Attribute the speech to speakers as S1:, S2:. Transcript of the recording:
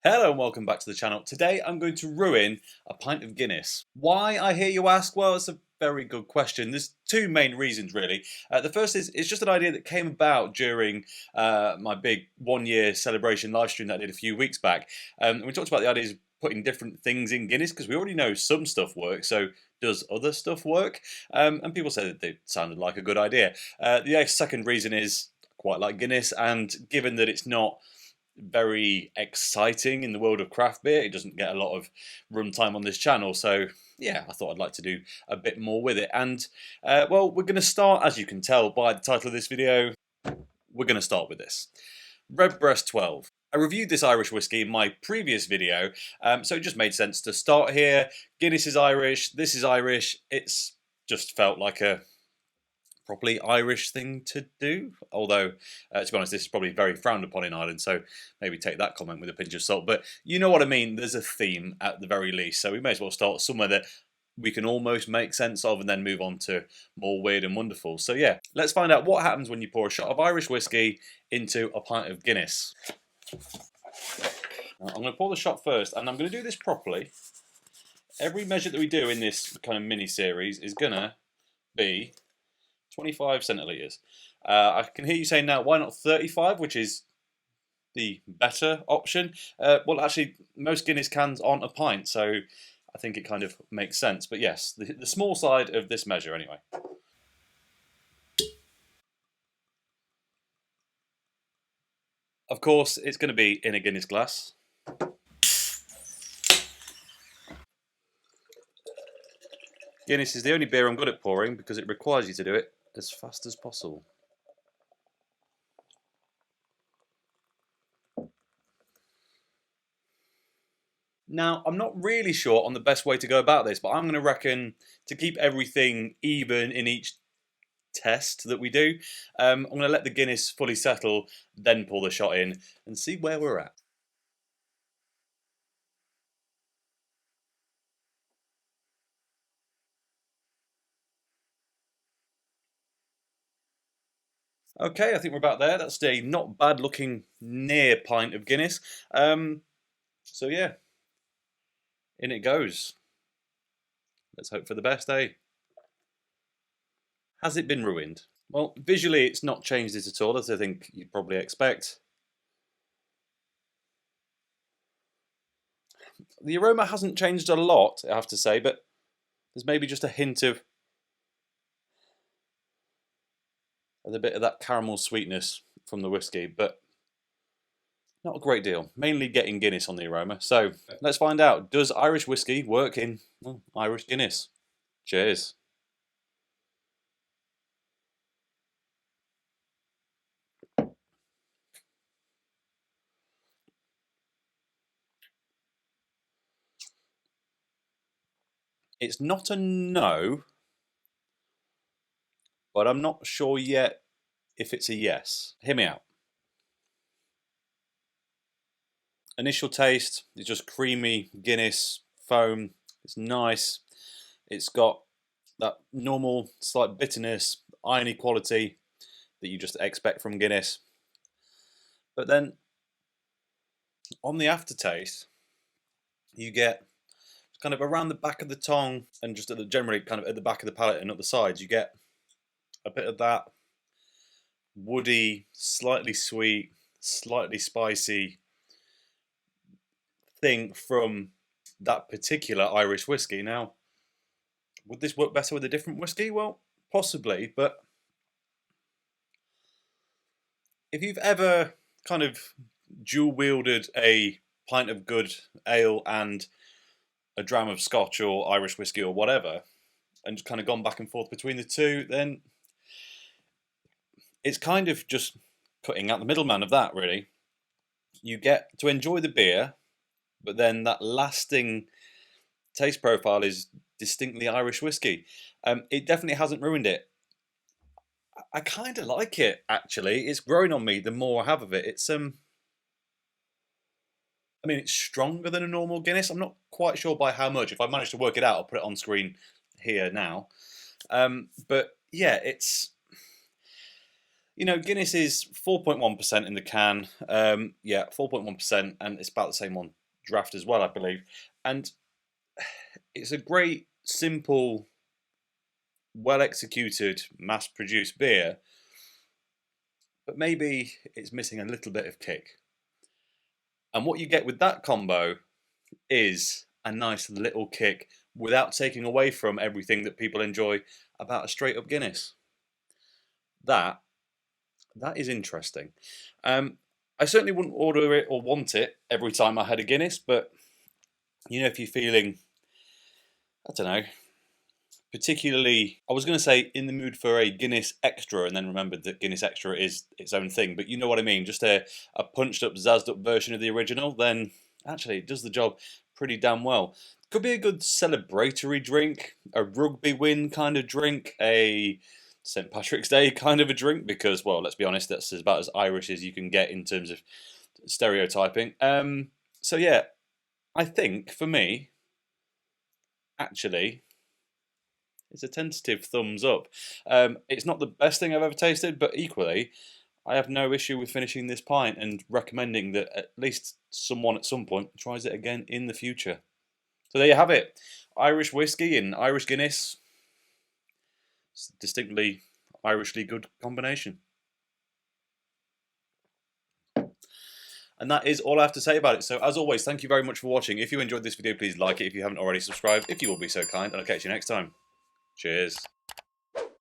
S1: Hello and welcome back to the channel. Today I'm going to ruin a pint of Guinness. Why, I hear you ask? Well, it's a very good question. There's two main reasons really. The first is it's just an idea that came about during my big 1 year celebration live stream that I did a few weeks back. We talked about the ideas of putting different things in Guinness because we already know some stuff works, so does other stuff work? And people said that they sounded like a good idea. The second reason is I quite like Guinness, and given that it's not very exciting in the world of craft beer, it doesn't get a lot of runtime on this channel, so yeah, I thought I'd like to do a bit more with it. And well, we're going to start, as you can tell by the title of this video, we're going to start with this Redbreast 12. I reviewed this Irish whiskey in my previous video, so it just made sense to start here. Guinness is Irish, this is Irish, it's just felt like a properly Irish thing to do, although to be honest, this is probably very frowned upon in Ireland, so maybe take that comment with a pinch of salt. But you know what I mean, there's a theme at the very least, so we may as well start somewhere that we can almost make sense of and then move on to more weird and wonderful. So yeah, let's find out what happens when you pour a shot of Irish whiskey into a pint of Guinness. Now, I'm going to pour the shot first, and I'm going to do this properly. Every measure that we do in this kind of mini series is going to be 25 centilitres. I can hear you saying now, why not 35, which is the better option? Well, actually, most Guinness cans aren't a pint, so I think it kind of makes sense. But yes, the small side of this measure anyway. Of course, it's going to be in a Guinness glass. Guinness is the only beer I'm good at pouring because it requires you to do it as fast as possible. Now, I'm not really sure on the best way to go about this, but I'm going to reckon to keep everything even in each test that we do, I'm going to let the Guinness fully settle, then pour the shot in and see where we're at. Okay, I think we're about there. That's a not bad looking near pint of Guinness. So yeah, in it goes. Let's hope for the best, eh? Has it been ruined? Well, visually it's not changed it at all, as I think you'd probably expect. The aroma hasn't changed a lot, I have to say, but there's maybe just a hint of a bit of that caramel sweetness from the whiskey, but not a great deal. Mainly getting Guinness on the aroma. So let's find out. Does Irish whiskey work in Irish Guinness? Cheers. It's not a no, but I'm not sure yet if it's a yes. Hear me out. Initial taste is just creamy Guinness foam. It's nice. It's got that normal slight bitterness, irony quality that you just expect from Guinness. But then on the aftertaste, you get kind of around the back of the tongue and just generally kind of at the back of the palate and at the sides, you get a bit of that woody, slightly sweet, slightly spicy thing from that particular Irish whiskey. Now, would this work better with a different whiskey? Well, possibly, but if you've ever kind of dual wielded a pint of good ale and a dram of Scotch or Irish whiskey or whatever, and just kind of gone back and forth between the two, then it's kind of just cutting out the middleman of that, really. You get to enjoy the beer, but then that lasting taste profile is distinctly Irish whiskey. It definitely hasn't ruined it. I kind of like it, actually. It's growing on me the more I have of it. It's I mean, it's stronger than a normal Guinness. I'm not quite sure by how much. If I manage to work it out, I'll put it on screen here now. But yeah, You know, Guinness is 4.1% in the can. Yeah, 4.1%, and it's about the same on draft as well, I believe. And it's a great, simple, well executed, mass produced beer, but maybe it's missing a little bit of kick. And what you get with that combo is a nice little kick without taking away from everything that people enjoy about a straight up Guinness. That is interesting. I certainly wouldn't order it or want it every time I had a Guinness, but you know, if you're feeling, I don't know, particularly, I was going to say in the mood for a Guinness Extra, and then remembered that Guinness Extra is its own thing, but you know what I mean, just a punched up, zazzed up version of the original, then actually it does the job pretty damn well. Could be a good celebratory drink, a rugby win kind of drink, a St. Patrick's Day kind of a drink, because, well, let's be honest, that's about as Irish as you can get in terms of stereotyping. So yeah, I think for me, actually, it's a tentative thumbs up. It's not the best thing I've ever tasted, but equally, I have no issue with finishing this pint and recommending that at least someone at some point tries it again in the future. So there you have it. Irish whiskey and Irish Guinness. It's a distinctly Irishly good combination. And that is all I have to say about it. So as always, thank you very much for watching. If you enjoyed this video, please like it. If you haven't already, subscribed. If you will be so kind, and I'll catch you next time. Cheers.